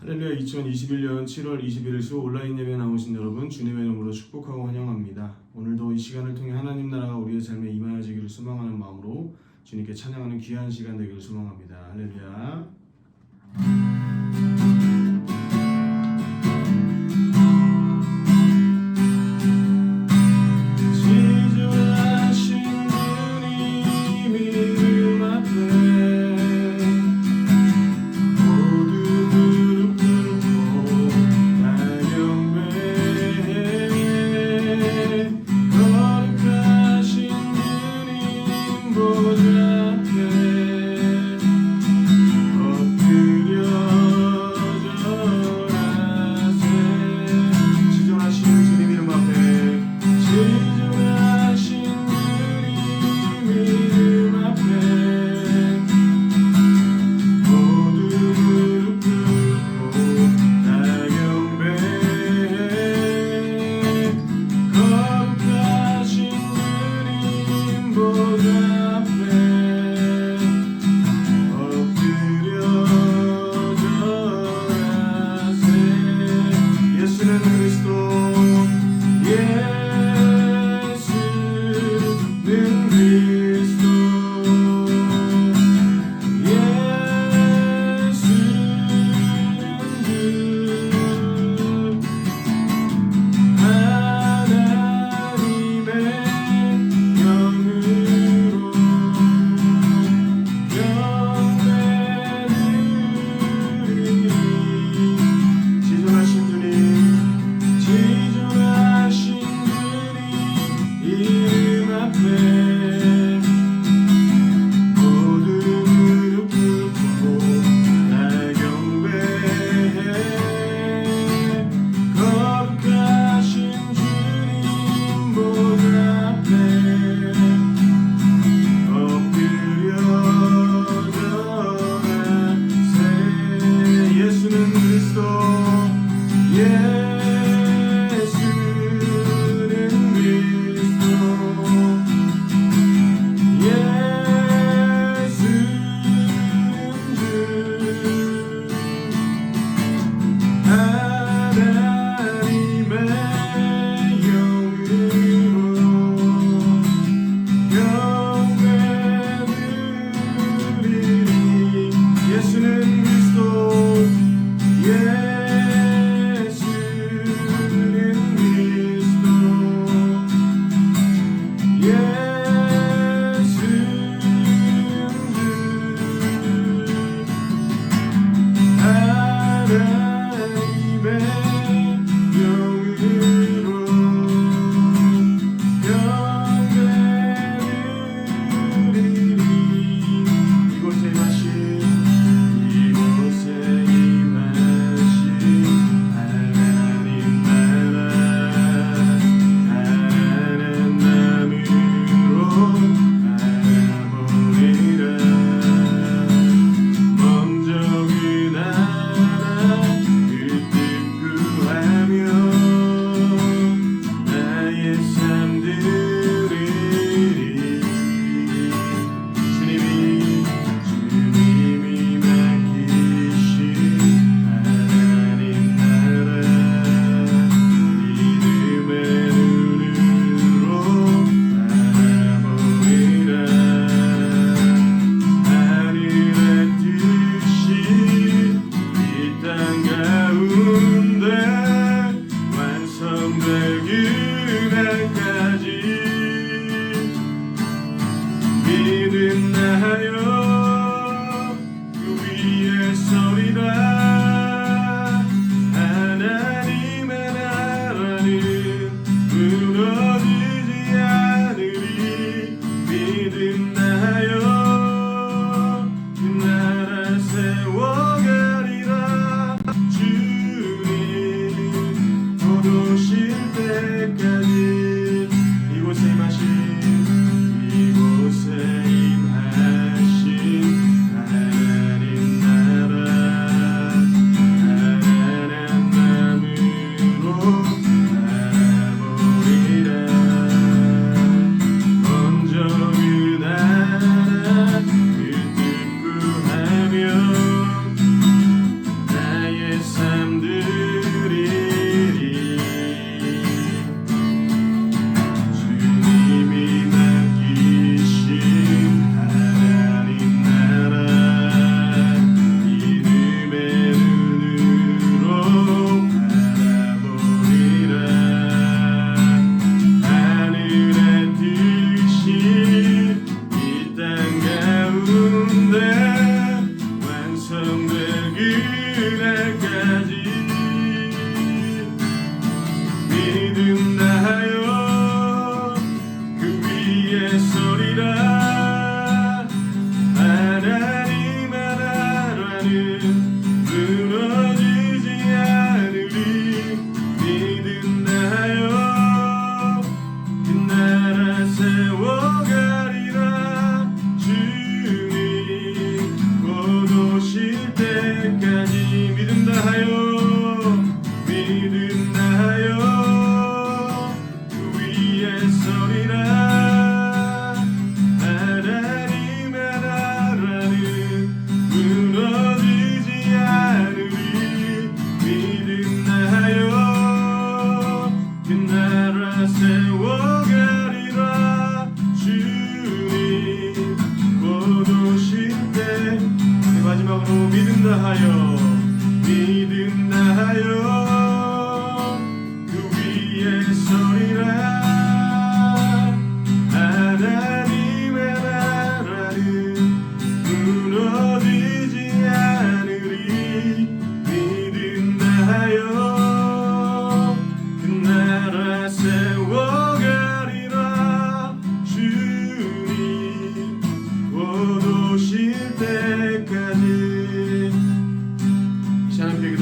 할렐루야. 2021년 7월 21일 수 온라인 예배 나오신 여러분 주님의 이름으로 축복하고 환영합니다. 오늘도 이 시간을 통해 하나님 나라가 우리의 삶에 임하여지기를 소망하는 마음으로 주님께 찬양하는 귀한 시간 되기를 소망합니다. 할렐루야.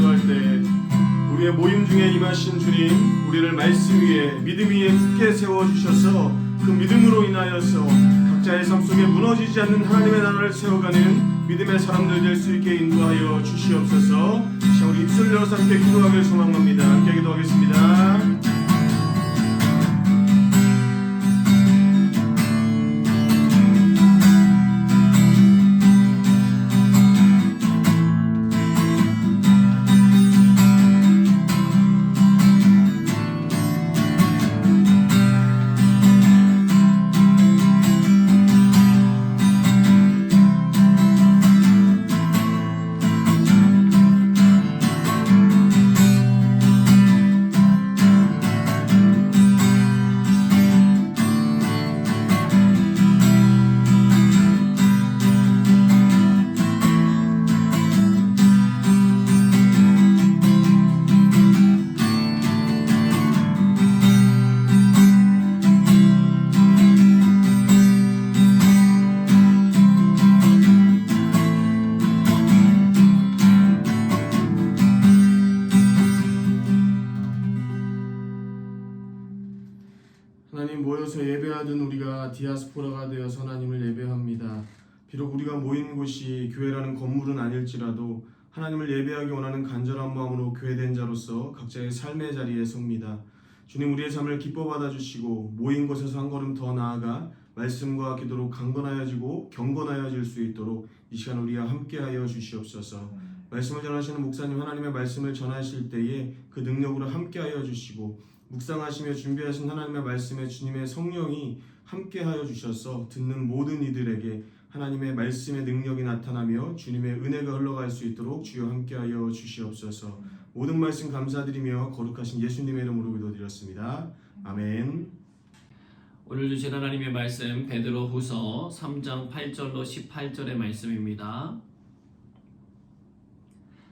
기도할 때 우리의 모임 중에 임하신 주님, 우리를 말씀 위에 믿음 위에 굳게 세워주셔서 그 믿음으로 인하여서 각자의 삶 속에 무너지지 않는 하나님의 나라를 세워가는 믿음의 사람들 될 수 있게 인도하여 주시옵소서. 자, 우리 입술 열어서 함께 기도하길 소망합니다. 함께 기도하겠습니다. 하나님, 모여서 예배하던 우리가 디아스포라가 되어서 하나님을 예배합니다. 비록 우리가 모인 곳이 교회라는 건물은 아닐지라도 하나님을 예배하기 원하는 간절한 마음으로 교회된 자로서 각자의 삶의 자리에 섭니다. 주님, 우리의 삶을 기뻐 받아주시고 모인 곳에서 한 걸음 더 나아가 말씀과 기도로 강건하여지고 경건하여질 수 있도록 이 시간 우리와 함께하여 주시옵소서. 말씀을 전하시는 목사님, 하나님의 말씀을 전하실 때에 그 능력으로 함께하여 주시고 묵상하시며 준비하신 하나님의 말씀에 주님의 성령이 함께하여 주셔서 듣는 모든 이들에게 하나님의 말씀의 능력이 나타나며 주님의 은혜가 흘러갈 수 있도록 주여 함께하여 주시옵소서. 모든 말씀 감사드리며 거룩하신 예수님의 이름으로 기도드렸습니다. 아멘. 오늘 주신 하나님의 말씀 베드로후서 3장 8절로 18절의 말씀입니다.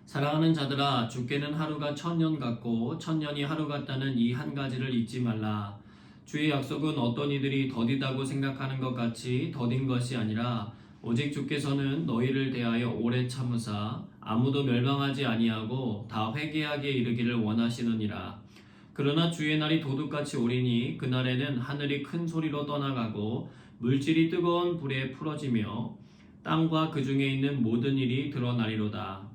사랑하는 자들아, 주께는 하루가 1000년 같고 1000년이 하루 같다는 이 한 가지를 잊지 말라. 주의 약속은 어떤 이들이 더디다고 생각하는 것 같이 더딘 것이 아니라 오직 주께서는 너희를 대하여 오래 참으사 아무도 멸망하지 아니하고 다 회개하게 이르기를 원하시느니라. 그러나 주의 날이 도둑같이 오리니 그날에는 하늘이 큰 소리로 떠나가고 물질이 뜨거운 불에 풀어지며 땅과 그 중에 있는 모든 일이 드러나리로다.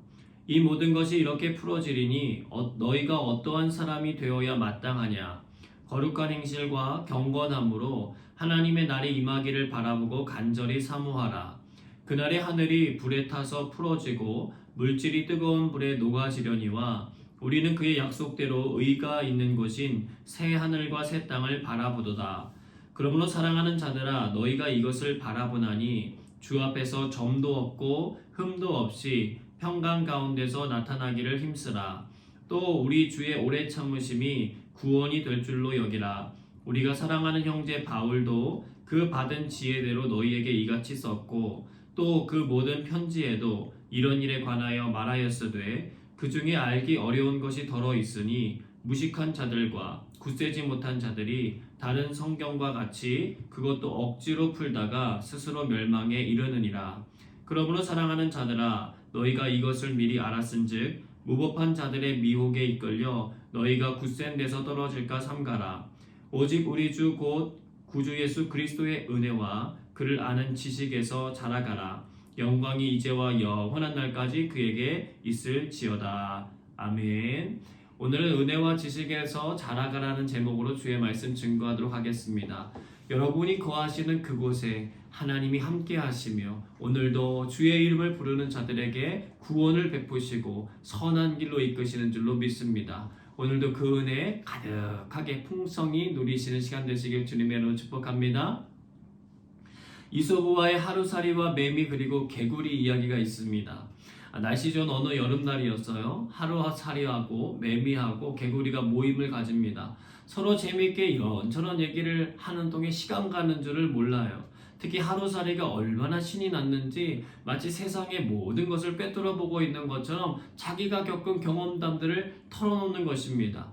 이 모든 것이 이렇게 풀어지리니 너희가 어떠한 사람이 되어야 마땅하냐. 거룩한 행실과 경건함으로 하나님의 날이 임하기를 바라보고 간절히 사모하라. 그날에 하늘이 불에 타서 풀어지고 물질이 뜨거운 불에 녹아지려니와 우리는 그의 약속대로 의가 있는 곳인 새 하늘과 새 땅을 바라보도다. 그러므로 사랑하는 자들아, 너희가 이것을 바라보나니 주 앞에서 점도 없고 흠도 없이 평강 가운데서 나타나기를 힘쓰라. 또 우리 주의 오래 참으심이 구원이 될 줄로 여기라. 우리가 사랑하는 형제 바울도 그 받은 지혜대로 너희에게 이같이 썼고 또 그 모든 편지에도 이런 일에 관하여 말하였으되 그 중에 알기 어려운 것이 더러 있으니 무식한 자들과 굳세지 못한 자들이 다른 성경과 같이 그것도 억지로 풀다가 스스로 멸망에 이르느니라. 그러므로 사랑하는 자들아, 너희가 이것을 미리 알았은즉 무법한 자들의 미혹에 이끌려 너희가 굳센 데서 떨어질까 삼가라. 오직 우리 주 곧 구주 예수 그리스도의 은혜와 그를 아는 지식에서 자라가라. 영광이 이제와 영원한 날까지 그에게 있을지어다. 아멘. 오늘은 은혜와 지식에서 자라가라는 제목으로 주의 말씀 증거하도록 하겠습니다. 여러분이 거하시는 그곳에 하나님이 함께 하시며 오늘도 주의 이름을 부르는 자들에게 구원을 베푸시고 선한 길로 이끄시는 줄로 믿습니다. 오늘도 그 은혜 가득하게 풍성히 누리시는 시간 되시길 주님의 이름으로 축복합니다. 이소부와의 하루살이와 매미 그리고 개구리 이야기가 있습니다. 날씨 좋은 어느 여름날이었어요. 하루살이하고 매미하고 개구리가 모임을 가집니다. 서로 재미있게 이런저런 얘기를 하는 동안 시간 가는 줄을 몰라요. 특히 하루살이가 얼마나 신이 났는지 마치 세상의 모든 것을 꿰뚫어 보고 있는 것처럼 자기가 겪은 경험담들을 털어놓는 것입니다.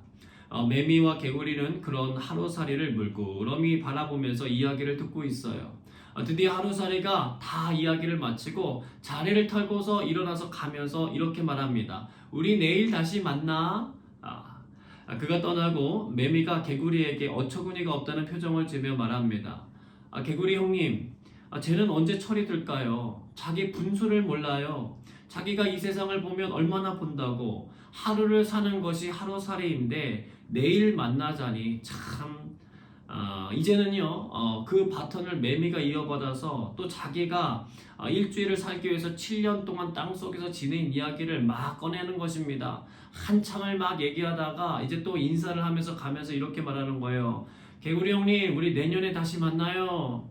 매미와 개구리는 그런 하루살이를 물끄러미 바라보면서 이야기를 듣고 있어요. 드디어 하루살이가 다 이야기를 마치고 자리를 털고서 일어나서 가면서 이렇게 말합니다. 우리 내일 다시 만나. 그가 떠나고 매미가 개구리에게 어처구니가 없다는 표정을 지으며 말합니다. 개구리 형님, 쟤는 언제 철이 들까요? 자기 분수를 몰라요. 자기가 이 세상을 보면 얼마나 본다고. 하루를 사는 것이 하루살이인데 내일 만나자니 참. 이제는요, 그 바톤을 매미가 이어받아서 또 자기가 일주일을 살기 위해서 7년 동안 땅속에서 지낸 이야기를 막 꺼내는 것입니다. 한참을 막 얘기하다가 이제 또 인사를 하면서 가면서 이렇게 말하는 거예요. 개구리 형님, 우리 내년에 다시 만나요.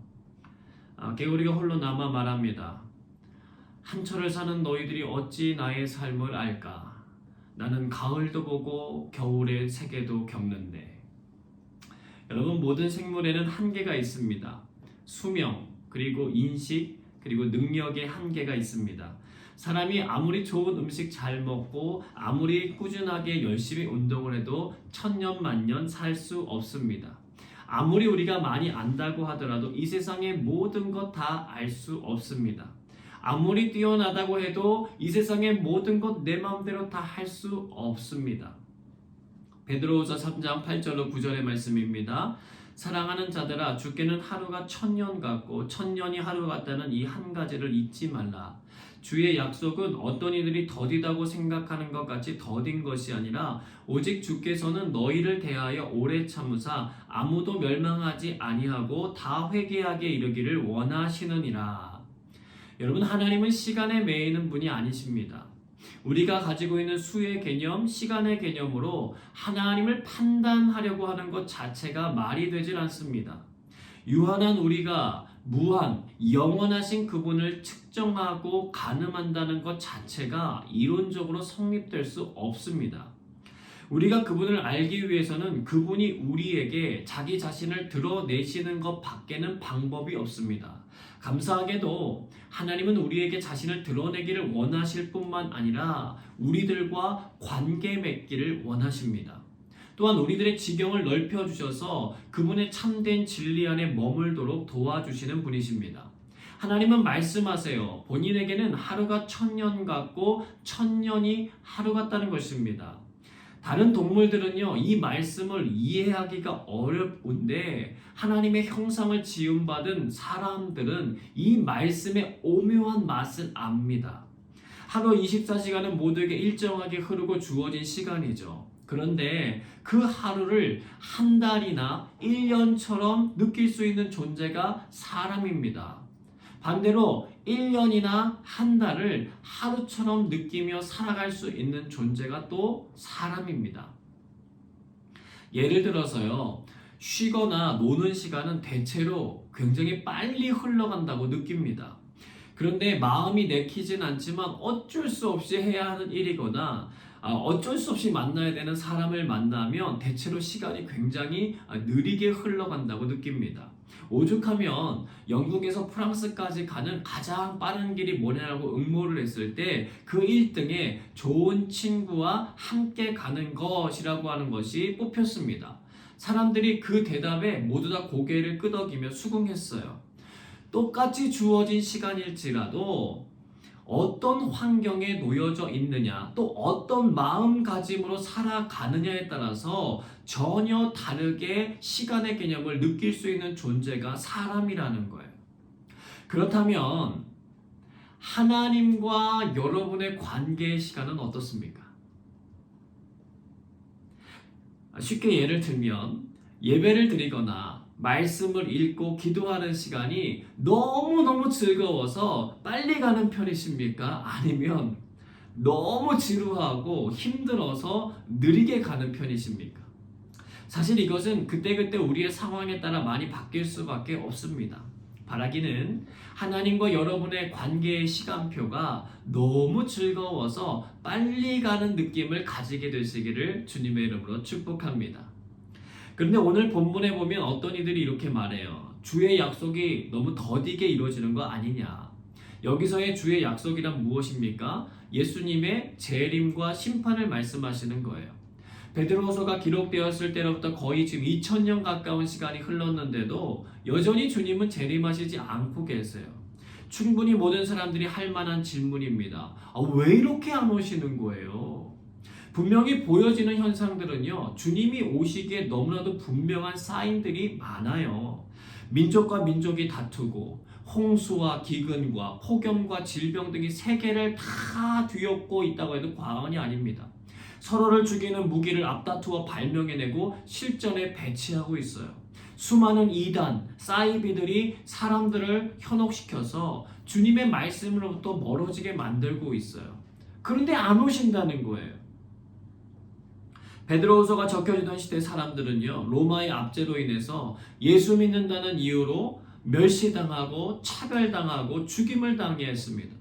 개구리가 홀로 남아 말합니다. 한철을 사는 너희들이 어찌 나의 삶을 알까? 나는 가을도 보고 겨울의 세계도 겪는데. 여러분, 모든 생물에는 한계가 있습니다. 수명, 그리고 인식, 그리고 능력의 한계가 있습니다. 사람이 아무리 좋은 음식 잘 먹고 아무리 꾸준하게 열심히 운동을 해도 천년 만년 살 수 없습니다. 아무리 우리가 많이 안다고 하더라도 이 세상의 모든 것 다 알 수 없습니다. 아무리 뛰어나다고 해도 이 세상의 모든 것 내 마음대로 다 할 수 없습니다. 베드로후서 3장 8절로 9절의 말씀입니다. 사랑하는 자들아, 주께는 하루가 1000년 같고 1000년이 하루 같다는 이 한 가지를 잊지 말라. 주의 약속은 어떤 이들이 더디다고 생각하는 것 같이 더딘 것이 아니라 오직 주께서는 너희를 대하여 오래 참으사 아무도 멸망하지 아니하고 다 회개하게 이르기를 원하시느니라. 여러분, 하나님은 시간에 매이는 분이 아니십니다. 우리가 가지고 있는 수의 개념, 시간의 개념으로 하나님을 판단하려고 하는 것 자체가 말이 되질 않습니다. 유한한 우리가 무한, 영원하신 그분을 측정하고 가늠한다는 것 자체가 이론적으로 성립될 수 없습니다. 우리가 그분을 알기 위해서는 그분이 우리에게 자기 자신을 드러내시는 것 밖에는 방법이 없습니다. 감사하게도 하나님은 우리에게 자신을 드러내기를 원하실 뿐만 아니라 우리들과 관계 맺기를 원하십니다. 또한 우리들의 지경을 넓혀주셔서 그분의 참된 진리 안에 머물도록 도와주시는 분이십니다. 하나님은 말씀하세요. 본인에게는 하루가 1000년 같고 1000년이 하루 같다는 것입니다. 다른 동물들은요, 이 말씀을 이해하기가 어렵은데 하나님의 형상을 지음받은 사람들은 이 말씀의 오묘한 맛을 압니다. 하루 24시간은 모두에게 일정하게 흐르고 주어진 시간이죠. 그런데 그 하루를 한 달이나 1년처럼 느낄 수 있는 존재가 사람입니다. 반대로 1년이나 한 달을 하루처럼 느끼며 살아갈 수 있는 존재가 또 사람입니다. 예를 들어서요, 쉬거나 노는 시간은 대체로 굉장히 빨리 흘러간다고 느낍니다. 그런데 마음이 내키진 않지만 어쩔 수 없이 해야 하는 일이거나 어쩔 수 없이 만나야 되는 사람을 만나면 대체로 시간이 굉장히 느리게 흘러간다고 느낍니다. 오죽하면 영국에서 프랑스까지 가는 가장 빠른 길이 뭐냐라고 응모를 했을 때 그 1등에 좋은 친구와 함께 가는 것이라고 하는 것이 뽑혔습니다. 사람들이 그 대답에 모두 다 고개를 끄덕이며 수긍했어요. 똑같이 주어진 시간일지라도 어떤 환경에 놓여져 있느냐, 또 어떤 마음가짐으로 살아가느냐에 따라서 전혀 다르게 시간의 개념을 느낄 수 있는 존재가 사람이라는 거예요. 그렇다면 하나님과 여러분의 관계의 시간은 어떻습니까? 쉽게 예를 들면 예배를 드리거나 말씀을 읽고 기도하는 시간이 너무너무 즐거워서 빨리 가는 편이십니까? 아니면 너무 지루하고 힘들어서 느리게 가는 편이십니까? 사실 이것은 그때그때 우리의 상황에 따라 많이 바뀔 수밖에 없습니다. 바라기는 하나님과 여러분의 관계의 시간표가 너무 즐거워서 빨리 가는 느낌을 가지게 되시기를 주님의 이름으로 축복합니다. 그런데 오늘 본문에 보면 어떤 이들이 이렇게 말해요. 주의 약속이 너무 더디게 이루어지는 거 아니냐. 여기서의 주의 약속이란 무엇입니까? 예수님의 재림과 심판을 말씀하시는 거예요. 베드로후서가 기록되었을 때로부터 거의 지금 2000년 가까운 시간이 흘렀는데도 여전히 주님은 재림하시지 않고 계세요. 충분히 모든 사람들이 할 만한 질문입니다. 왜 이렇게 안 오시는 거예요? 분명히 보여지는 현상들은요, 주님이 오시기에 너무나도 분명한 사인들이 많아요. 민족과 민족이 다투고 홍수와 기근과 폭염과 질병 등이 세계를 다 뒤엎고 있다고 해도 과언이 아닙니다. 서로를 죽이는 무기를 앞다투어 발명해내고 실전에 배치하고 있어요. 수많은 이단, 사이비들이 사람들을 현혹시켜서 주님의 말씀으로부터 멀어지게 만들고 있어요. 그런데 안 오신다는 거예요. 베드로후서가 적혀지던 시대 사람들은요, 로마의 압제로 인해서 예수 믿는다는 이유로 멸시당하고 차별당하고 죽임을 당했습니다.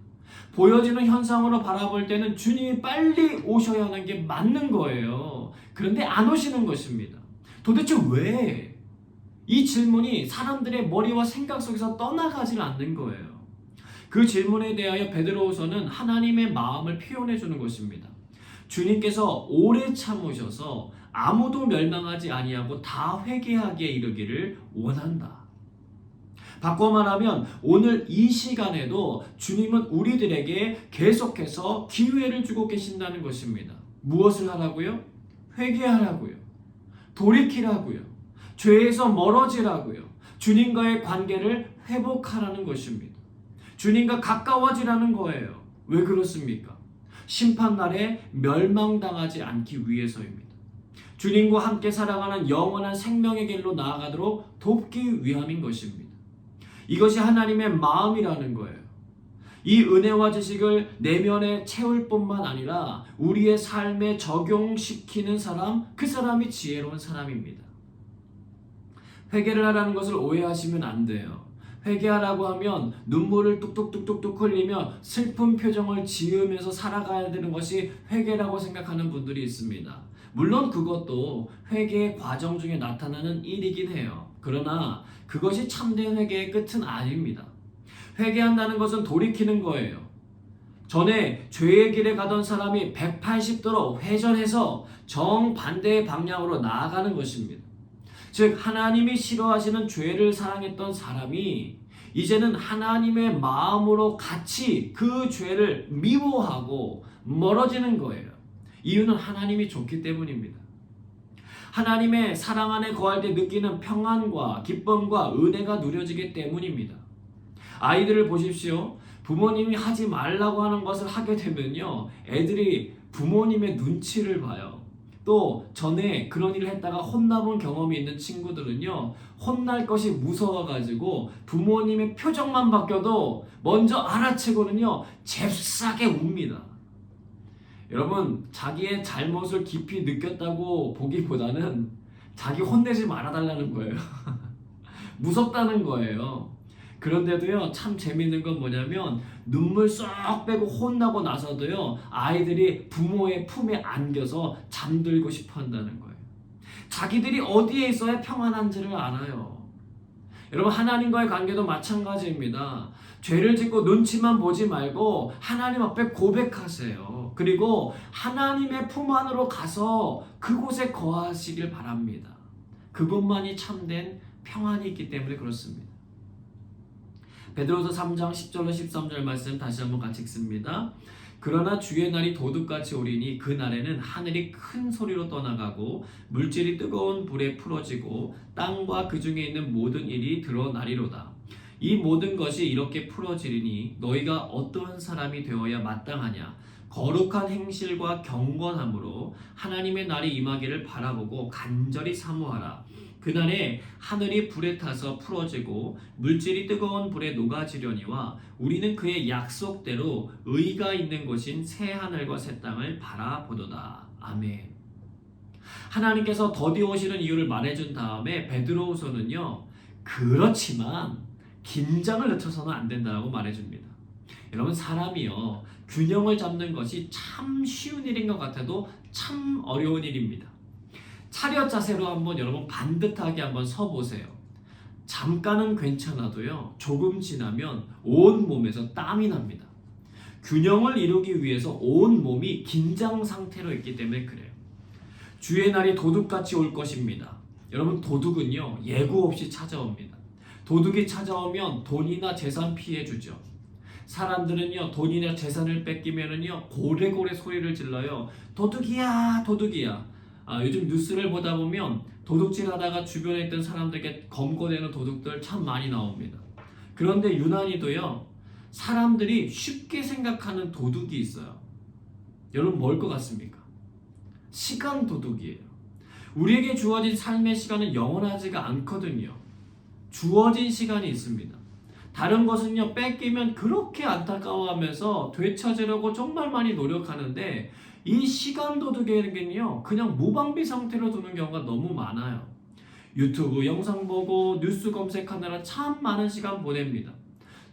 보여지는 현상으로 바라볼 때는 주님이 빨리 오셔야 하는 게 맞는 거예요. 그런데 안 오시는 것입니다. 도대체 왜? 이 질문이 사람들의 머리와 생각 속에서 떠나가질 않는 거예요. 그 질문에 대하여 베드로후서는 하나님의 마음을 표현해 주는 것입니다. 주님께서 오래 참으셔서 아무도 멸망하지 아니하고 다 회개하기에 이르기를 원한다. 바꿔 말하면 오늘 이 시간에도 주님은 우리들에게 계속해서 기회를 주고 계신다는 것입니다. 무엇을 하라고요? 회개하라고요. 돌이키라고요. 죄에서 멀어지라고요. 주님과의 관계를 회복하라는 것입니다. 주님과 가까워지라는 거예요. 왜 그렇습니까? 심판날에 멸망당하지 않기 위해서입니다. 주님과 함께 살아가는 영원한 생명의 길로 나아가도록 돕기 위함인 것입니다. 이것이 하나님의 마음이라는 거예요. 이 은혜와 지식을 내면에 채울 뿐만 아니라 우리의 삶에 적용시키는 사람, 그 사람이 지혜로운 사람입니다. 회개를 하라는 것을 오해하시면 안 돼요. 회개하라고 하면 눈물을 뚝뚝뚝뚝뚝 흘리며 슬픈 표정을 지으면서 살아가야 되는 것이 회개라고 생각하는 분들이 있습니다. 물론 그것도 회개의 과정 중에 나타나는 일이긴 해요. 그러나 그것이 참된 회개의 끝은 아닙니다. 회개한다는 것은 돌이키는 거예요. 전에 죄의 길에 가던 사람이 180도로 회전해서 정반대의 방향으로 나아가는 것입니다. 즉 하나님이 싫어하시는 죄를 사랑했던 사람이 이제는 하나님의 마음으로 같이 그 죄를 미워하고 멀어지는 거예요. 이유는 하나님이 좋기 때문입니다. 하나님의 사랑 안에 거할 때 느끼는 평안과 기쁨과 은혜가 누려지기 때문입니다. 아이들을 보십시오. 부모님이 하지 말라고 하는 것을 하게 되면요, 애들이 부모님의 눈치를 봐요. 또 전에 그런 일을 했다가 혼나본 경험이 있는 친구들은요, 혼날 것이 무서워가지고 부모님의 표정만 바뀌어도 먼저 알아채고는요 잽싸게 웁니다. 여러분, 자기의 잘못을 깊이 느꼈다고 보기보다는 자기 혼내지 말아달라는 거예요. 무섭다는 거예요. 그런데도요, 참 재밌는 건 뭐냐면 눈물 쏙 빼고 혼나고 나서도요, 아이들이 부모의 품에 안겨서 잠들고 싶어 한다는 거예요. 자기들이 어디에 있어야 평안한지를 알아요. 여러분, 하나님과의 관계도 마찬가지입니다. 죄를 짓고 눈치만 보지 말고 하나님 앞에 고백하세요. 그리고 하나님의 품 안으로 가서 그곳에 거하시길 바랍니다. 그것만이 참된 평안이 있기 때문에 그렇습니다. 베드로서 3장 10절로 13절 말씀 다시 한번 같이 읽습니다. 그러나 주의 날이 도둑같이 오리니 그 날에는 하늘이 큰 소리로 떠나가고 물질이 뜨거운 불에 풀어지고 땅과 그 중에 있는 모든 일이 드러나리로다. 이 모든 것이 이렇게 풀어지리니 너희가 어떠한 사람이 되어야 마땅하냐? 거룩한 행실과 경건함으로 하나님의 날이 임하기를 바라보고 간절히 사모하라. 그날에 하늘이 불에 타서 풀어지고 물질이 뜨거운 불에 녹아지려니와 우리는 그의 약속대로 의가 있는 곳인 새 하늘과 새 땅을 바라보도다. 아멘. 하나님께서 더디 오시는 이유를 말해준 다음에 베드로후서는요, 그렇지만 긴장을 늦춰서는 안 된다고 말해줍니다. 여러분, 사람이요, 균형을 잡는 것이 참 쉬운 일인 것 같아도 참 어려운 일입니다. 차렷 자세로 한번 여러분 반듯하게 한번 서보세요. 잠깐은 괜찮아도요, 조금 지나면 온 몸에서 땀이 납니다. 균형을 이루기 위해서 온 몸이 긴장 상태로 있기 때문에 그래요. 주의 날이 도둑같이 올 것입니다. 여러분, 도둑은요, 예고 없이 찾아옵니다. 도둑이 찾아오면 돈이나 재산 피해주죠. 사람들은요, 돈이나 재산을 뺏기면은요, 고래고래 소리를 질러요. 도둑이야, 도둑이야. 요즘 뉴스를 보다 보면 도둑질 하다가 주변에 있던 사람들에게 검거되는 도둑들 참 많이 나옵니다. 그런데 유난히도요, 사람들이 쉽게 생각하는 도둑이 있어요. 여러분, 뭘 것 같습니까? 시간 도둑이에요. 우리에게 주어진 삶의 시간은 영원하지가 않거든요. 주어진 시간이 있습니다. 다른 것은요, 뺏기면 그렇게 안타까워하면서 되찾으려고 정말 많이 노력하는데, 이 시간 도둑에게는요, 그냥 무방비 상태로 두는 경우가 너무 많아요. 유튜브 영상 보고 뉴스 검색하느라 참 많은 시간 보냅니다.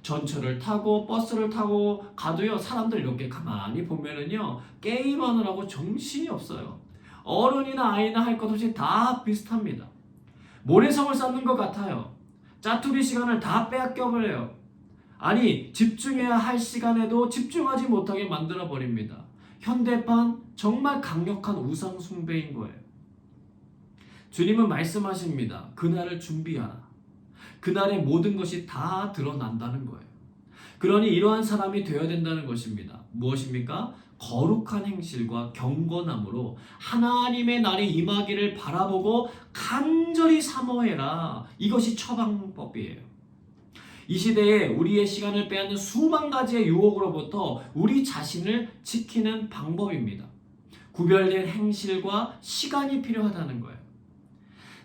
전철을 타고 버스를 타고 가도요, 사람들 이렇게 가만히 보면은요, 게임하느라고 정신이 없어요. 어른이나 아이나 할 것 없이 다 비슷합니다. 모래성을 쌓는 것 같아요. 짜투리 시간을 다 빼앗겨버려요. 아니, 집중해야 할 시간에도 집중하지 못하게 만들어버립니다. 현대판 정말 강력한 우상 숭배인 거예요. 주님은 말씀하십니다. 그날을 준비하라. 그날의 모든 것이 다 드러난다는 거예요. 그러니 이러한 사람이 되어야 된다는 것입니다. 무엇입니까? 거룩한 행실과 경건함으로 하나님의 날이 임하기를 바라보고 간절히 사모해라. 이것이 처방법이에요. 이 시대에 우리의 시간을 빼앗는 수만 가지의 유혹으로부터 우리 자신을 지키는 방법입니다. 구별된 행실과 시간이 필요하다는 거예요.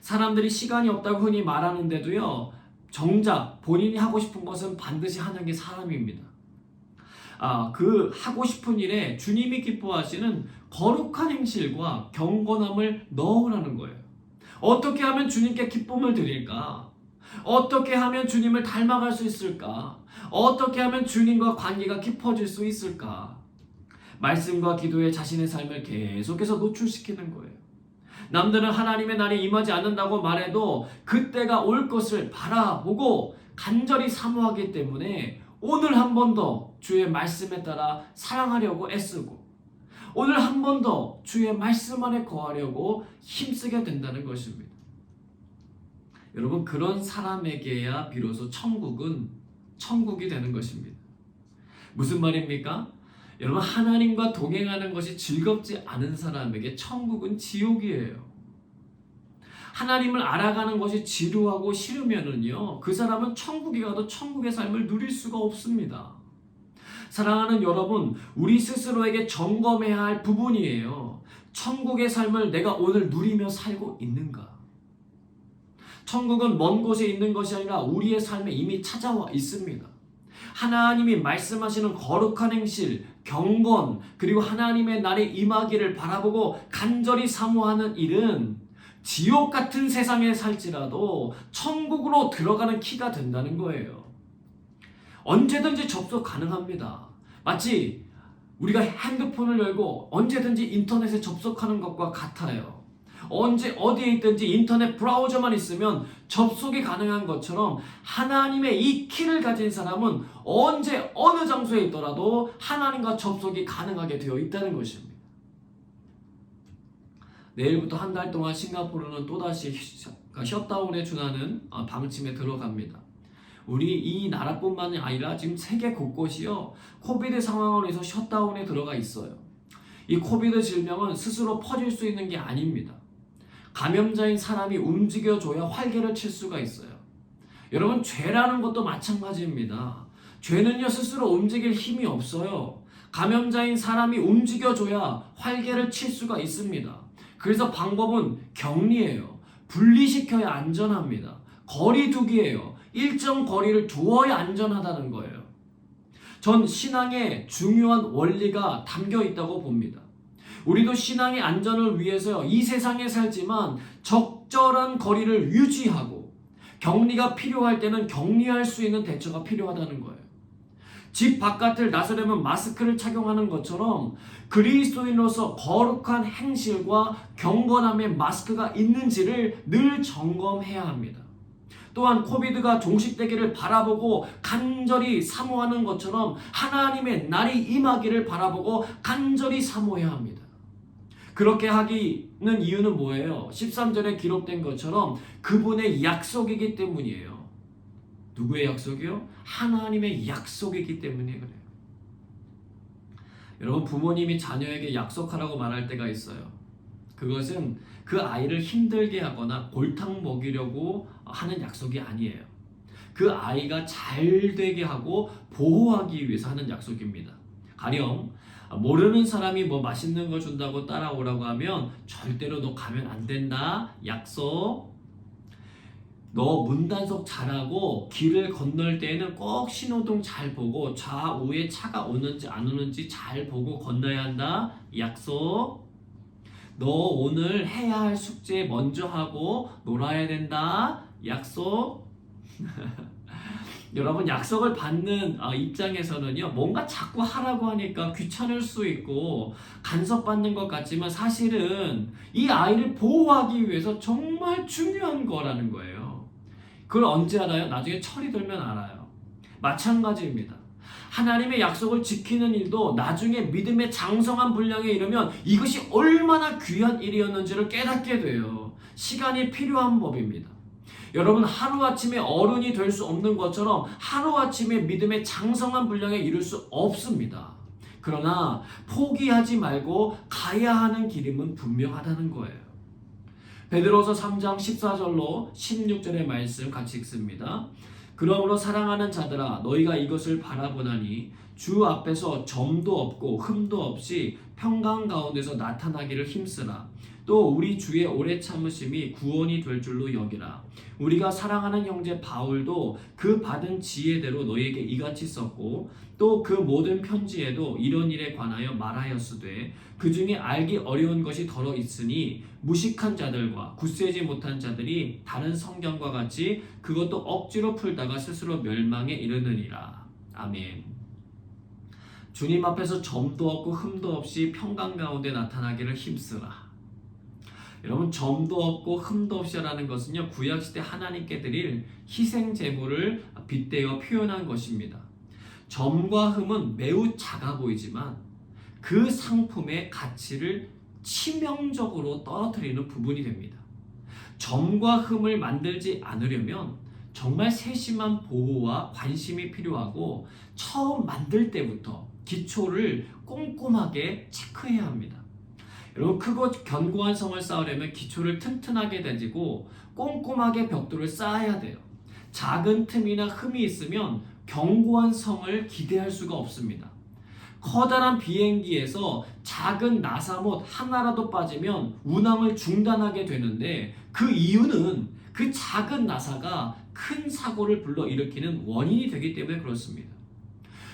사람들이 시간이 없다고 흔히 말하는데도요, 정작 본인이 하고 싶은 것은 반드시 하는 게 사람입니다. 그 하고 싶은 일에 주님이 기뻐하시는 거룩한 행실과 경건함을 넣으라는 거예요. 어떻게 하면 주님께 기쁨을 드릴까? 어떻게 하면 주님을 닮아갈 수 있을까? 어떻게 하면 주님과 관계가 깊어질 수 있을까? 말씀과 기도에 자신의 삶을 계속해서 노출시키는 거예요. 남들은 하나님의 날이 임하지 않는다고 말해도 그때가 올 것을 바라보고 간절히 사모하기 때문에 오늘 한 번 더 주의 말씀에 따라 사랑하려고 애쓰고, 오늘 한 번 더 주의 말씀 안에 거하려고 힘쓰게 된다는 것입니다. 여러분, 그런 사람에게야 비로소 천국이 되는 것입니다. 무슨 말입니까? 여러분, 하나님과 동행하는 것이 즐겁지 않은 사람에게 천국은 지옥이에요. 하나님을 알아가는 것이 지루하고 싫으면은요, 그 사람은 천국에 가도 천국의 삶을 누릴 수가 없습니다. 사랑하는 여러분, 우리 스스로에게 점검해야 할 부분이에요. 천국의 삶을 내가 오늘 누리며 살고 있는가? 천국은 먼 곳에 있는 것이 아니라 우리의 삶에 이미 찾아와 있습니다. 하나님이 말씀하시는 거룩한 행실, 경건, 그리고 하나님의 날이 임하기를 바라보고 간절히 사모하는 일은 지옥 같은 세상에 살지라도 천국으로 들어가는 키가 된다는 거예요. 언제든지 접속 가능합니다. 마치 우리가 핸드폰을 열고 언제든지 인터넷에 접속하는 것과 같아요. 언제 어디에 있든지 인터넷 브라우저만 있으면 접속이 가능한 것처럼 하나님의 이 키를 가진 사람은 언제 어느 장소에 있더라도 하나님과 접속이 가능하게 되어 있다는 것입니다. 내일부터 한 달 동안 싱가포르는 또다시 셧다운에 준하는 방침에 들어갑니다. 우리 이 나라뿐만 아니라 지금 세계 곳곳이요, 코비드 상황으로 해서 셧다운에 들어가 있어요. 이 코비드 질병은 스스로 퍼질 수 있는 게 아닙니다. 감염자인 사람이 움직여줘야 활개를 칠 수가 있어요. 여러분, 죄라는 것도 마찬가지입니다. 죄는요, 스스로 움직일 힘이 없어요. 감염자인 사람이 움직여줘야 활개를 칠 수가 있습니다. 그래서 방법은 격리예요. 분리시켜야 안전합니다. 거리두기예요. 일정 거리를 두어야 안전하다는 거예요. 전 신앙의 중요한 원리가 담겨 있다고 봅니다. 우리도 신앙의 안전을 위해서 이 세상에 살지만 적절한 거리를 유지하고, 격리가 필요할 때는 격리할 수 있는 대처가 필요하다는 거예요. 집 바깥을 나서려면 마스크를 착용하는 것처럼 그리스도인으로서 거룩한 행실과 경건함의 마스크가 있는지를 늘 점검해야 합니다. 또한 코비드가 종식되기를 바라보고 간절히 사모하는 것처럼 하나님의 날이 임하기를 바라보고 간절히 사모해야 합니다. 그렇게 하기는 이유는 뭐예요? 13절에 기록된 것처럼 그분의 약속이기 때문이에요. 누구의 약속이요? 하나님의 약속이기 때문에 그래요. 여러분, 부모님이 자녀에게 약속하라고 말할 때가 있어요. 그것은 그 아이를 힘들게 하거나 골탕 먹이려고 하는 약속이 아니에요. 그 아이가 잘 되게 하고 보호하기 위해서 하는 약속입니다. 가령 모르는 사람이 뭐 맛있는 거 준다고 따라오라고 하면 절대로 너 가면 안 된다. 약속. 너 문단속 잘하고 길을 건널 때에는 꼭 신호등 잘 보고 좌우에 차가 오는지 안 오는지 잘 보고 건너야 한다. 약속. 너 오늘 해야 할 숙제 먼저 하고 놀아야 된다. 약속. 여러분, 약속을 받는 입장에서는요, 뭔가 자꾸 하라고 하니까 귀찮을 수 있고 간섭받는 것 같지만 사실은 이 아이를 보호하기 위해서 정말 중요한 거라는 거예요. 그걸 언제 알아요? 나중에 철이 들면 알아요. 마찬가지입니다. 하나님의 약속을 지키는 일도 나중에 믿음의 장성한 분량에 이르면 이것이 얼마나 귀한 일이었는지를 깨닫게 돼요. 시간이 필요한 법입니다. 여러분, 하루아침에 어른이 될 수 없는 것처럼 하루아침에 믿음의 장성한 분량에 이룰 수 없습니다. 그러나 포기하지 말고 가야 하는 길임은 분명하다는 거예요. 베드로서 3장 14절로 16절의 말씀 같이 읽습니다. 그러므로 사랑하는 자들아, 너희가 이것을 바라보나니 주 앞에서 점도 없고 흠도 없이 평강 가운데서 나타나기를 힘쓰라. 또 우리 주의 오래 참으심이 구원이 될 줄로 여기라. 우리가 사랑하는 형제 바울도 그 받은 지혜대로 너희에게 이같이 썼고 또 그 모든 편지에도 이런 일에 관하여 말하였으되 그 중에 알기 어려운 것이 더러 있으니 무식한 자들과 굳세지 못한 자들이 다른 성경과 같이 그것도 억지로 풀다가 스스로 멸망에 이르느니라. 아멘. 주님 앞에서 점도 없고 흠도 없이 평강 가운데 나타나기를 힘쓰라. 여러분, 점도 없고 흠도 없이라는 것은요, 구약시대 하나님께 드릴 희생 제물을 빗대어 표현한 것입니다. 점과 흠은 매우 작아 보이지만 그 상품의 가치를 치명적으로 떨어뜨리는 부분이 됩니다. 점과 흠을 만들지 않으려면 정말 세심한 보호와 관심이 필요하고 처음 만들 때부터 기초를 꼼꼼하게 체크해야 합니다. 여러분, 크고 견고한 성을 쌓으려면 기초를 튼튼하게 다지고 꼼꼼하게 벽돌을 쌓아야 돼요. 작은 틈이나 흠이 있으면 견고한 성을 기대할 수가 없습니다. 커다란 비행기에서 작은 나사못 하나라도 빠지면 운항을 중단하게 되는데 그 이유는 그 작은 나사가 큰 사고를 불러일으키는 원인이 되기 때문에 그렇습니다.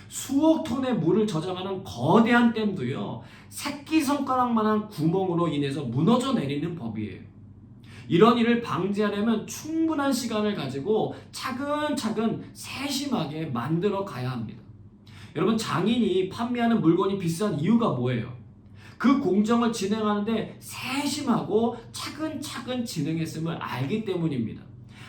수억 톤의 물을 저장하는 거대한 댐도요, 새끼손가락만한 구멍으로 인해서 무너져 내리는 법이에요. 이런 일을 방지하려면 충분한 시간을 가지고 차근차근 세심하게 만들어 가야 합니다. 여러분, 장인이 판매하는 물건이 비싼 이유가 뭐예요? 그 공정을 진행하는데 세심하고 차근차근 진행했음을 알기 때문입니다.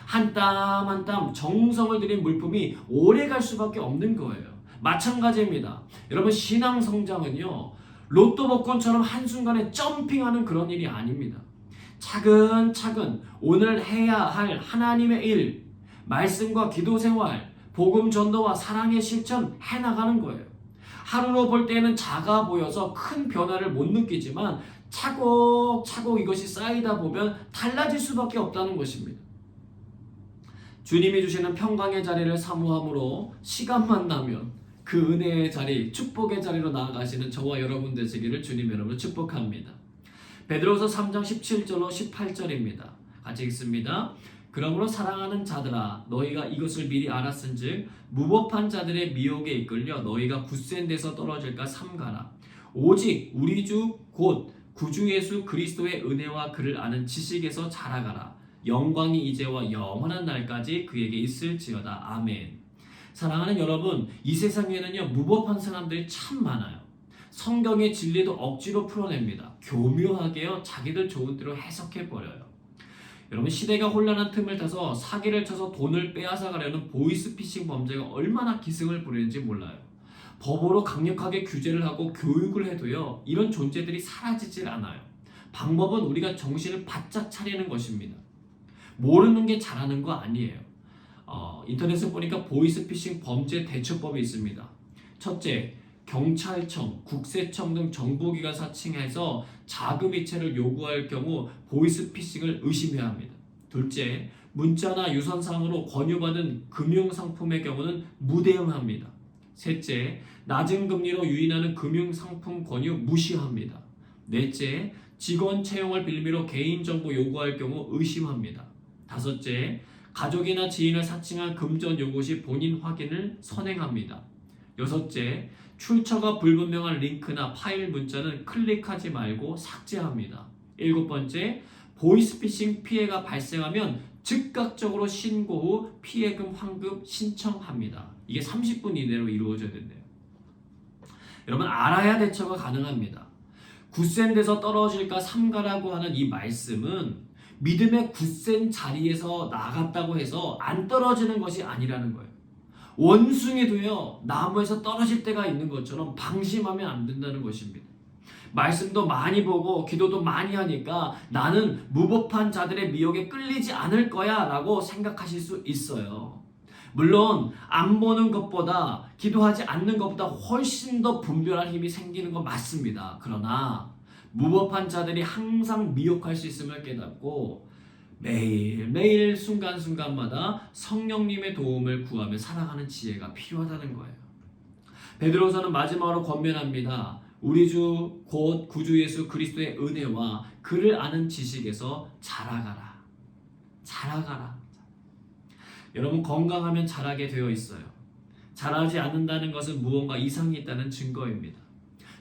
한 땀 한 땀 정성을 들인 물품이 오래 갈 수밖에 없는 거예요. 마찬가지입니다. 여러분, 신앙 성장은요, 로또 복권처럼 한순간에 점핑하는 그런 일이 아닙니다. 차근차근 오늘 해야 할 하나님의 일, 말씀과 기도 생활, 복음 전도와 사랑의 실천 해나가는 거예요. 하루로 볼 때는 작아 보여서 큰 변화를 못 느끼지만 차곡차곡 이것이 쌓이다 보면 달라질 수밖에 없다는 것입니다. 주님이 주시는 평강의 자리를 사모함으로 시간만 나면 그 은혜의 자리, 축복의 자리로 나아가시는 저와 여러분 되시기를 주님 여러분을 축복합니다. 베드로서 3장 17절로 18절입니다. 같이 읽습니다. 그러므로 사랑하는 자들아, 너희가 이것을 미리 알았은즉 무법한 자들의 미혹에 이끌려 너희가 굳센 데서 떨어질까 삼가라. 오직 우리 주 곧 구주 예수 그리스도의 은혜와 그를 아는 지식에서 자라가라. 영광이 이제와 영원한 날까지 그에게 있을지어다. 아멘. 사랑하는 여러분, 이 세상에는요, 무법한 사람들이 참 많아요. 성경의 진리도 억지로 풀어냅니다. 교묘하게요, 자기들 좋은 대로 해석해버려요. 여러분, 시대가 혼란한 틈을 타서 사기를 쳐서 돈을 빼앗아가려는 보이스피싱 범죄가 얼마나 기승을 부리는지 몰라요. 법으로 강력하게 규제를 하고 교육을 해도요, 이런 존재들이 사라지질 않아요. 방법은 우리가 정신을 바짝 차리는 것입니다. 모르는 게 잘하는 거 아니에요. 인터넷에 보니까 보이스피싱 범죄 대처법이 있습니다. 첫째, 경찰청, 국세청 등 정보기관 사칭해서 자금 이체를 요구할 경우 보이스피싱을 의심해야 합니다. 둘째, 문자나 유선상으로 권유받은 금융상품의 경우는 무대응합니다. 셋째, 낮은 금리로 유인하는 금융상품 권유 무시합니다. 넷째, 직원 채용을 빌미로 개인정보 요구할 경우 의심합니다. 다섯째, 가족이나 지인을 사칭한 금전 요구 시 본인 확인을 선행합니다. 여섯째, 출처가 불분명한 링크나 파일 문자는 클릭하지 말고 삭제합니다. 일곱 번째, 보이스피싱 피해가 발생하면 즉각적으로 신고 후 피해금 환급 신청합니다. 이게 30분 이내로 이루어져야 된대요. 여러분, 알아야 대처가 가능합니다. 굳센 데서 떨어질까 삼가라고 하는 이 말씀은 믿음의 굳센 자리에서 나갔다고 해서 안 떨어지는 것이 아니라는 거예요. 원숭이도요, 나무에서 떨어질 때가 있는 것처럼 방심하면 안 된다는 것입니다. 말씀도 많이 보고 기도도 많이 하니까 나는 무법한 자들의 미혹에 끌리지 않을 거야 라고 생각하실 수 있어요. 물론 안 보는 것보다 기도하지 않는 것보다 훨씬 더 분별할 힘이 생기는 건 맞습니다. 그러나 무법한 자들이 항상 미혹할 수 있음을 깨닫고 매일매일 순간순간마다 성령님의 도움을 구하며 살아가는 지혜가 필요하다는 거예요. 베드로서는 마지막으로 권면합니다. 우리 주 곧 구주 예수 그리스도의 은혜와 그를 아는 지식에서 자라가라. 자라가라. 여러분, 건강하면 자라게 되어 있어요. 자라지 않는다는 것은 무언가 이상이 있다는 증거입니다.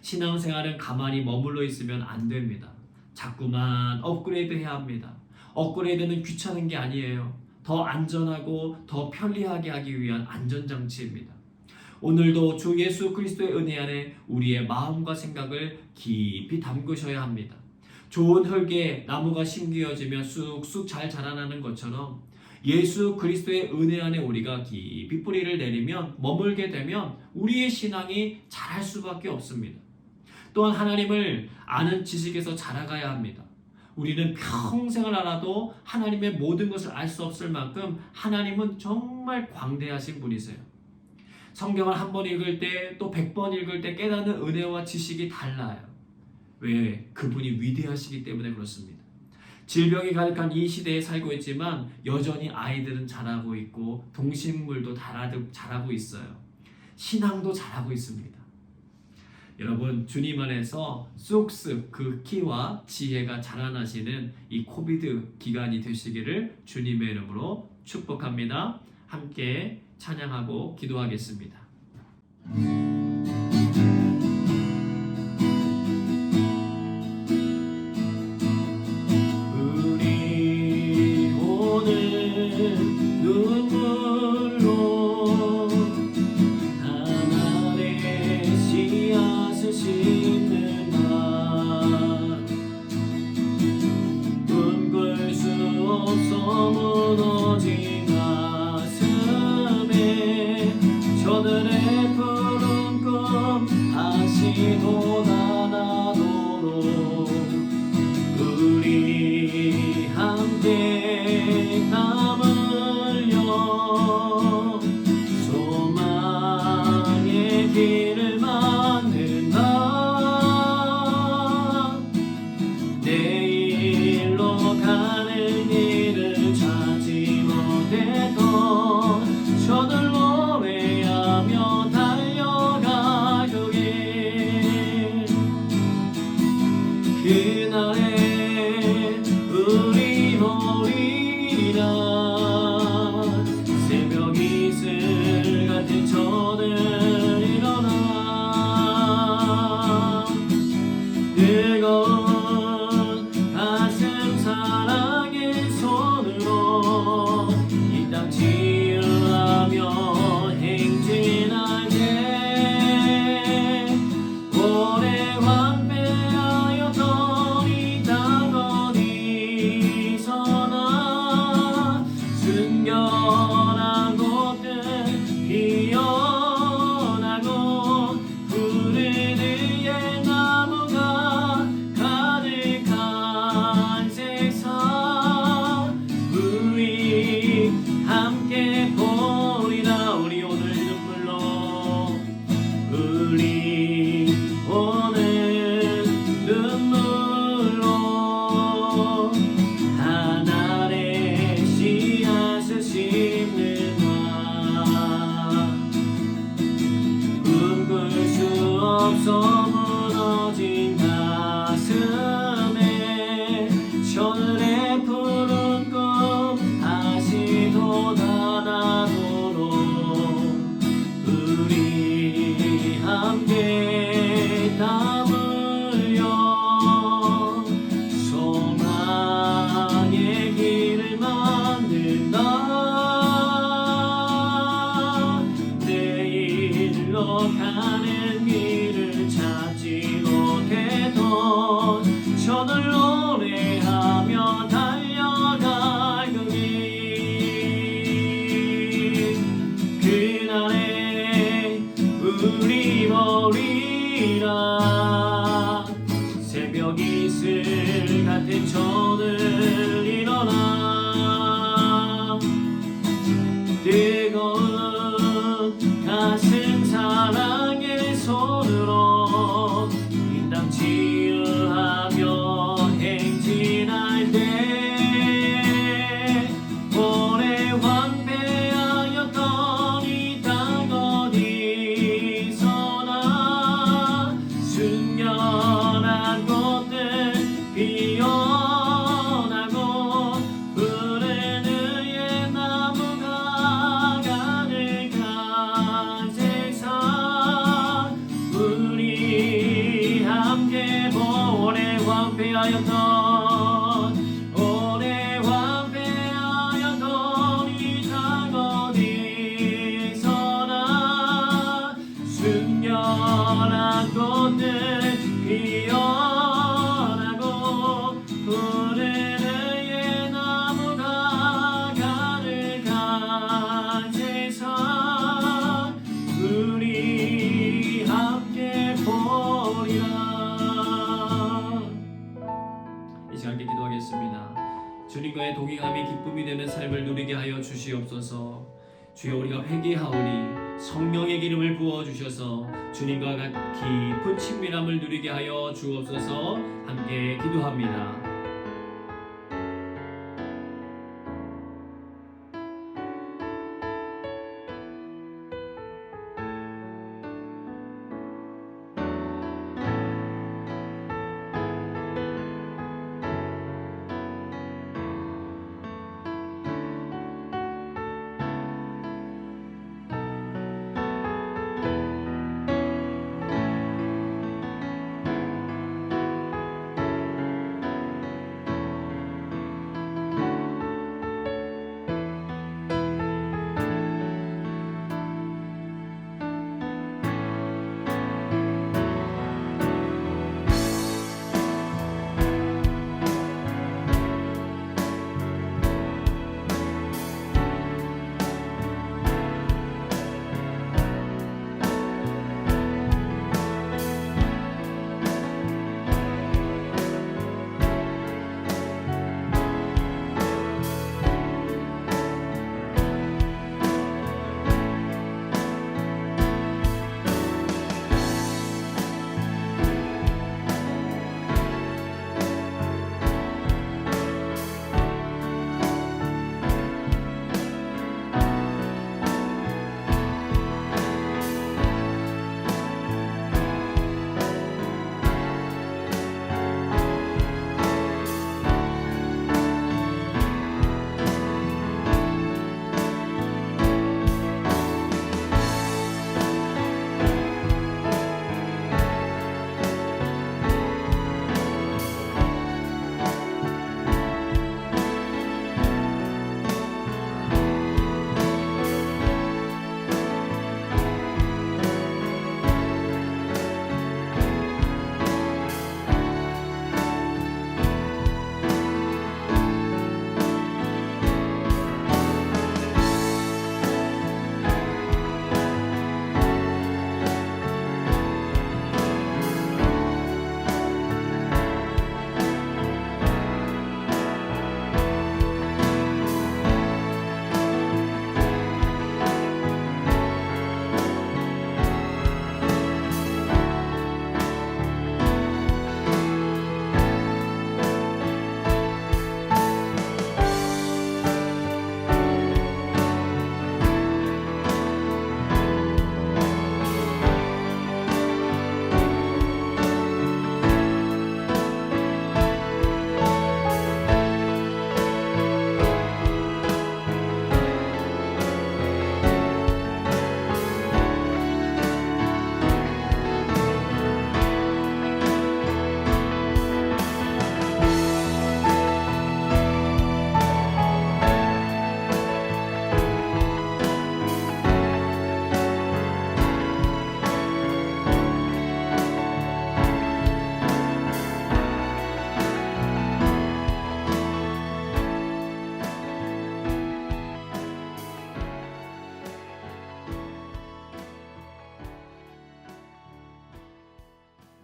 신앙생활은 가만히 머물러 있으면 안 됩니다. 자꾸만 업그레이드 해야 합니다. 업그레이드는 귀찮은 게 아니에요. 더 안전하고 더 편리하게 하기 위한 안전장치입니다. 오늘도 주 예수 그리스도의 은혜 안에 우리의 마음과 생각을 깊이 담그셔야 합니다. 좋은 흙에 나무가 심기어지며 쑥쑥 잘 자라나는 것처럼 예수 그리스도의 은혜 안에 우리가 깊이 뿌리를 내리면, 머물게 되면 우리의 신앙이 자랄 수밖에 없습니다. 또한 하나님을 아는 지식에서 자라가야 합니다. 우리는 평생을 알아도 하나님의 모든 것을 알 수 없을 만큼 하나님은 정말 광대하신 분이세요. 성경을 한 번 읽을 때 또 100번 읽을 때 깨닫는 은혜와 지식이 달라요. 왜? 그분이 위대하시기 때문에 그렇습니다. 질병이 가득한 이 시대에 살고 있지만 여전히 아이들은 자라고 있고 동식물도 자라고 있어요. 신앙도 자라고 있습니다. 여러분, 주님 안에서 쑥쑥 그 키와 지혜가 자라나시는 이 코비드 기간이 되시기를 주님의 이름으로 축복합니다. 함께 찬양하고 기도하겠습니다. 우리 오늘 눈물로 하나님의 씨앗을 심는 날, 꿈꿀 수 없어 무너진 저들의 푸른 꿈 다시 돋아나도록 우리 함께 남으려 소망의 길을 만든다. 내일로 가는 길을 찾지 못했던 저들로 달려가 그길, 그날에 우리 모이리라. 새벽 이슬 같은 저들 일어나 뜨거운 가슴 사랑 이 시간 함께 기도하겠습니다. 주님과의 동행함이 기쁨이 되는 삶을 누리게 하여 주시옵소서. 주여 우리가 회개하오니 성령의 기름을 부어주셔서 주님과 깊은 친밀함을 누리게 하여 주옵소서. 함께 기도합니다.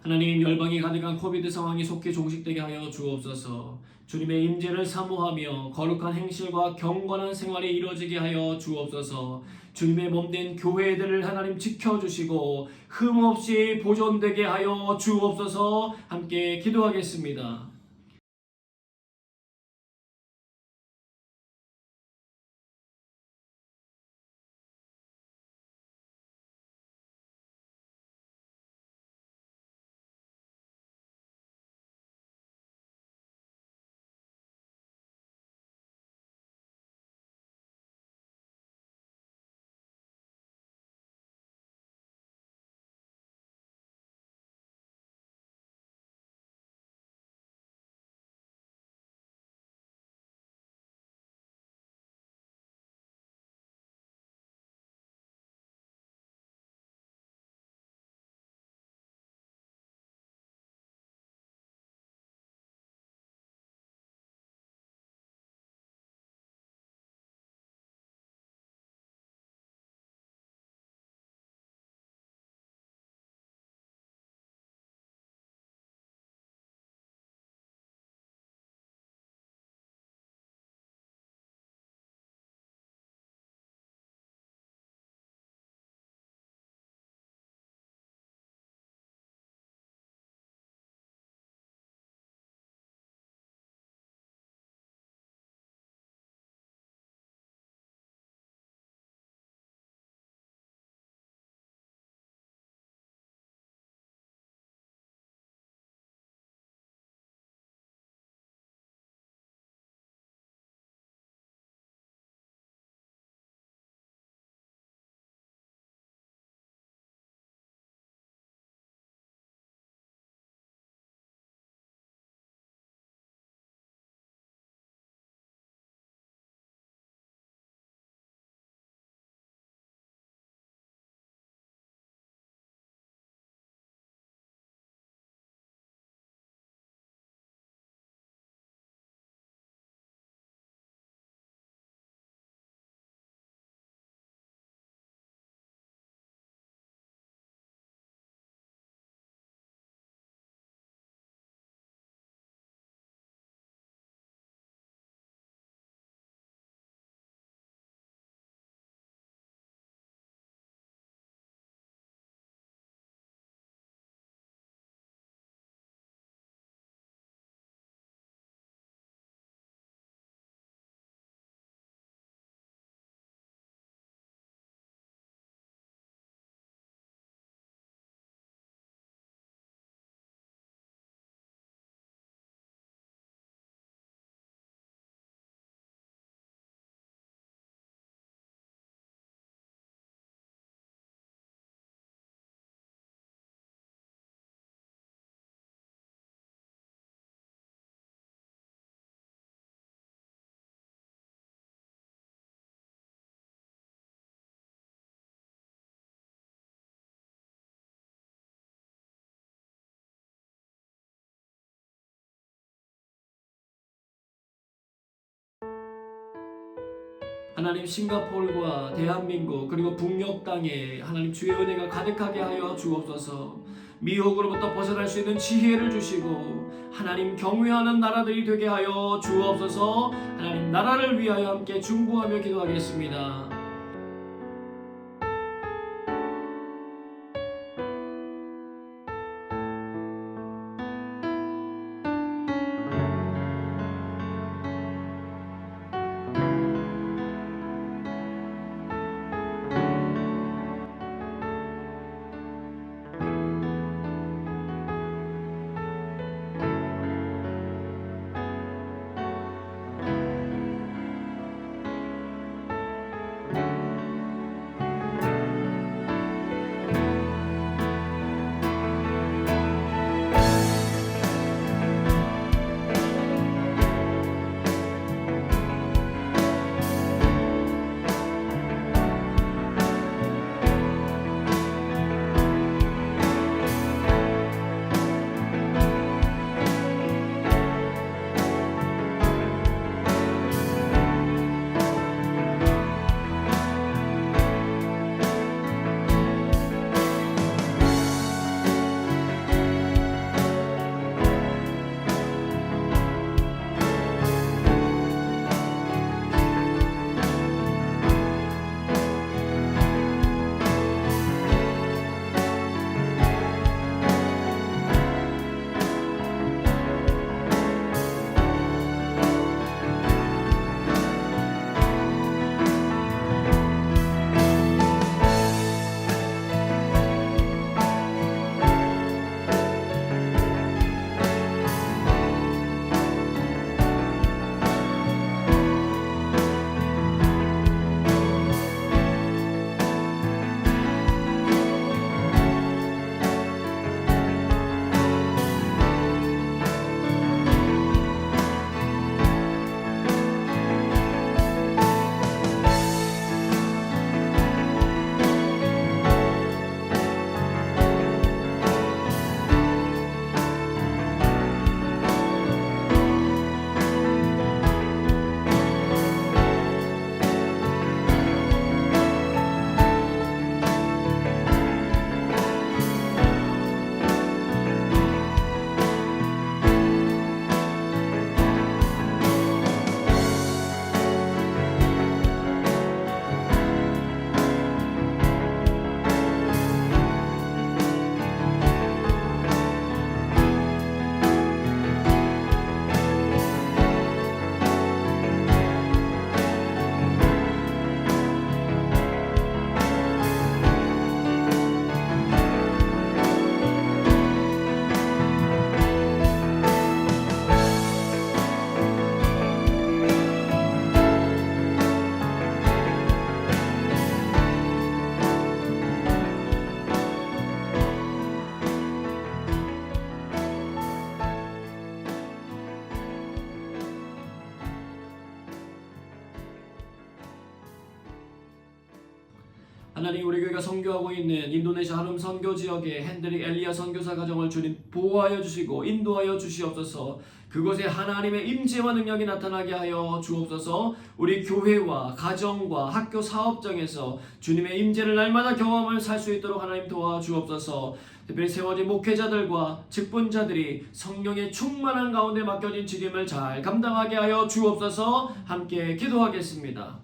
하나님, 열방이 가득한 코비드 상황이 속히 종식되게 하여 주옵소서. 주님의 임재를 사모하며 거룩한 행실과 경건한 생활이 이루어지게 하여 주옵소서. 주님의 몸된 교회들을 하나님 지켜주시고 흠없이 보존되게 하여 주옵소서. 함께 기도하겠습니다. 하나님 싱가포르와 대한민국 그리고 북녘 땅에 하나님 주의 은혜가 가득하게 하여 주옵소서. 미혹으로부터 벗어날 수 있는 지혜를 주시고 하나님 경외하는 나라들이 되게 하여 주옵소서. 하나님 나라를 위하여 함께 중보하며 기도하겠습니다. 하나님 우리 교회가 선교하고 있는 인도네시아 하름 선교 지역의 핸드릭 엘리야 선교사 가정을 주님 보호하여 주시고 인도하여 주시옵소서. 그곳에 하나님의 임재와 능력이 나타나게 하여 주옵소서. 우리 교회와 가정과 학교 사업장에서 주님의 임재를 날마다 경험하며 살 수 있도록 하나님 도와주옵소서. 특별히 세워진 목회자들과 직분자들이 성령의 충만한 가운데 맡겨진 직임을 잘 감당하게 하여 주옵소서. 함께 기도하겠습니다.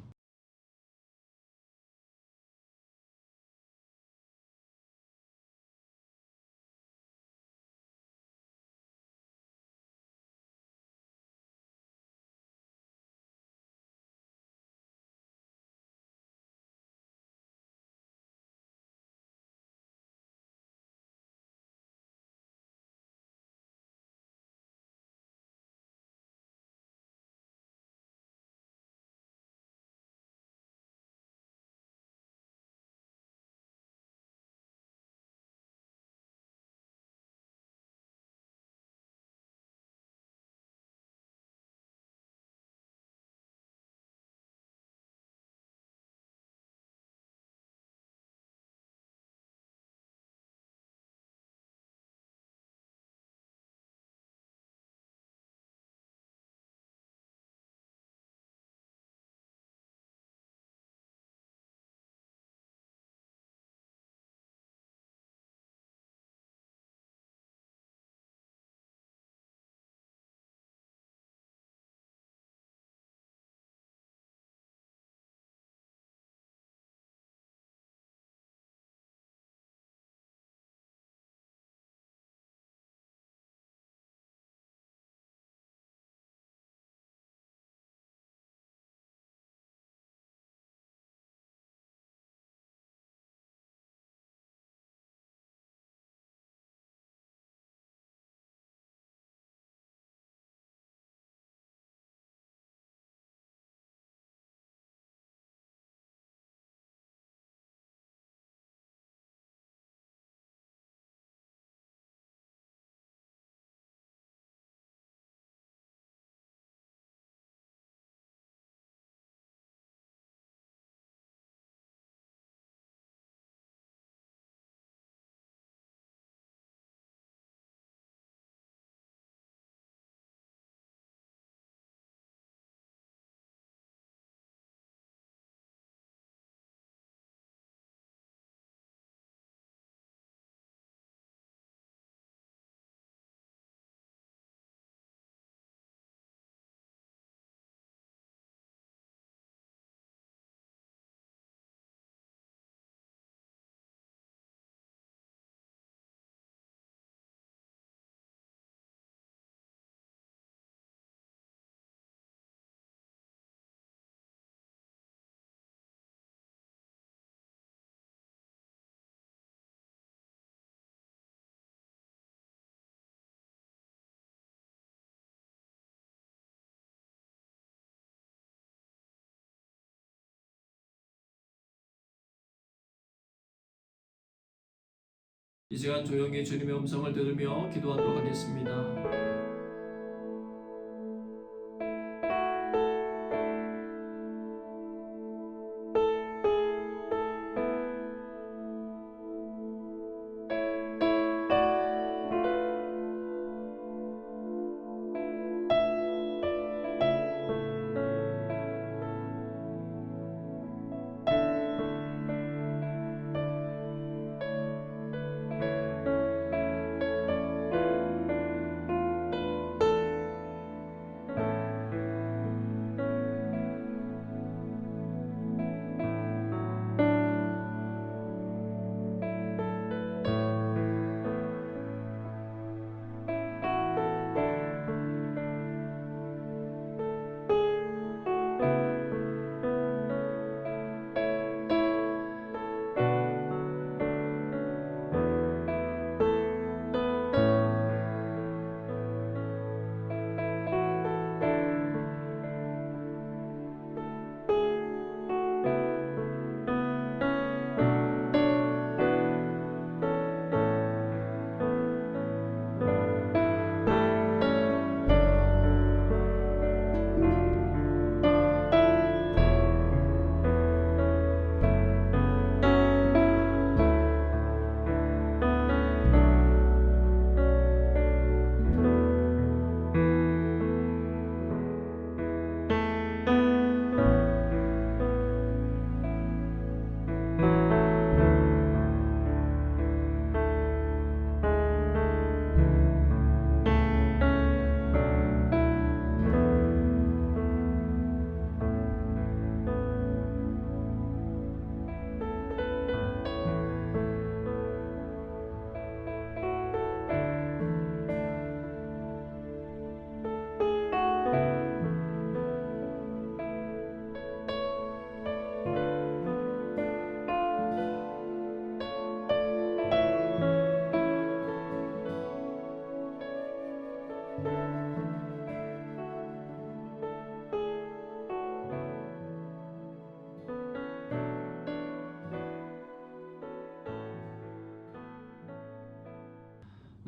이 시간 조용히 주님의 음성을 들으며 기도하도록 하겠습니다.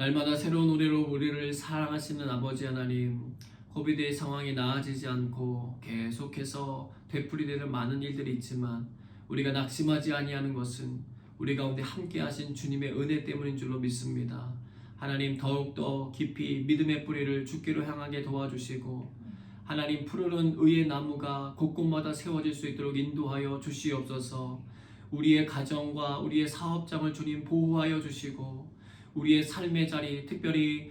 날마다 새로운 노래로 우리를 사랑하시는 아버지 하나님, 코비드의 상황이 나아지지 않고 계속해서 되풀이되는 많은 일들이 있지만 우리가 낙심하지 아니하는 것은 우리 가운데 함께 하신 주님의 은혜 때문인 줄로 믿습니다. 하나님, 더욱더 깊이 믿음의 뿌리를 주께로 향하게 도와주시고 하나님, 푸르른 의의 나무가 곳곳마다 세워질 수 있도록 인도하여 주시옵소서. 우리의 가정과 우리의 사업장을 주님 보호하여 주시고 우리의 삶의 자리, 특별히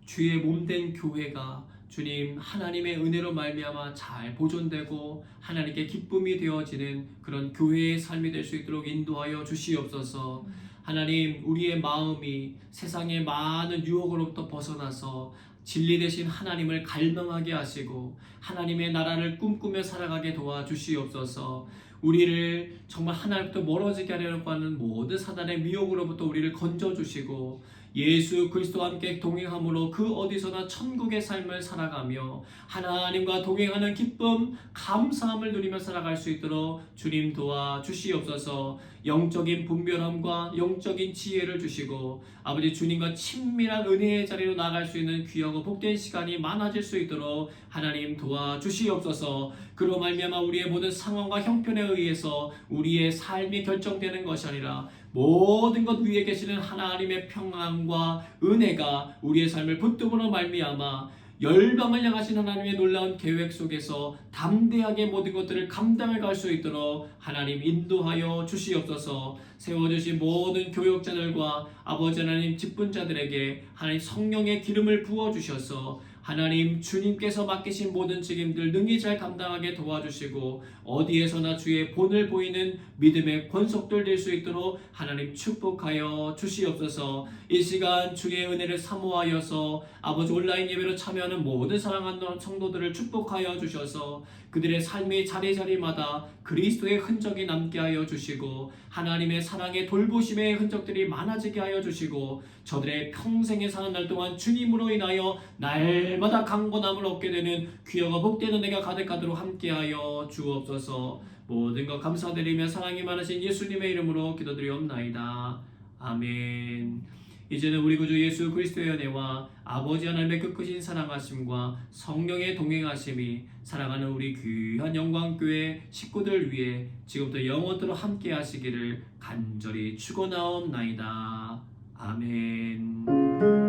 주의 몸된 교회가 주님 하나님의 은혜로 말미암아 잘 보존되고 하나님께 기쁨이 되어지는 그런 교회의 삶이 될 수 있도록 인도하여 주시옵소서. 하나님, 우리의 마음이 세상의 많은 유혹으로부터 벗어나서 진리 되신 하나님을 갈망하게 하시고 하나님의 나라를 꿈꾸며 살아가게 도와주시옵소서. 우리를 정말 하나님부터 멀어지게 하려고 하는 모든 사단의 미혹으로부터 우리를 건져주시고 예수 그리스도와 함께 동행함으로 그 어디서나 천국의 삶을 살아가며 하나님과 동행하는 기쁨, 감사함을 누리며 살아갈 수 있도록 주님 도와주시옵소서. 영적인 분별함과 영적인 지혜를 주시고 아버지 주님과 친밀한 은혜의 자리로 나아갈 수 있는 귀하고 복된 시간이 많아질 수 있도록 하나님 도와주시옵소서. 그로 말미암아 우리의 모든 상황과 형편에 의해서 우리의 삶이 결정되는 것이 아니라 모든 것 위에 계시는 하나님의 평안과 은혜가 우리의 삶을 붙들므로 말미암아 열방을 향하신 하나님의 놀라운 계획 속에서 담대하게 모든 것들을 감당해 갈 수 있도록 하나님 인도하여 주시옵소서. 세워주신 모든 교역자들과 아버지 하나님 직분자들에게 하나님 성령의 기름을 부어주셔서 하나님 주님께서 맡기신 모든 책임들 능히 잘 감당하게 도와주시고 어디에서나 주의 본을 보이는 믿음의 권속들 될 수 있도록 하나님 축복하여 주시옵소서. 이 시간 주의 은혜를 사모하여서 아버지 온라인 예배로 참여하는 모든 사랑하는 성도들을 축복하여 주셔서 그들의 삶의 자리자리마다 그리스도의 흔적이 남게 하여 주시고 하나님의 사랑의 돌보심의 흔적들이 많아지게 하여 주시고 저들의 평생에 사는 날 동안 주님으로 인하여 날마다 강건함을 얻게 되는 귀하고 복된 은혜가 가득하도록 함께하여 주옵소서. 모든 것 감사드리며 사랑이 많으신 예수님의 이름으로 기도드리옵나이다. 아멘. 이제는 우리 구주 예수 그리스도의 은혜와 아버지 하나님의 그 크신 사랑하심과 성령의 동행하심이 사랑하는 우리 귀한 영광교회 식구들 위해 지금부터 영원토록 함께 하시기를 간절히 축원하옵나이다. 아멘.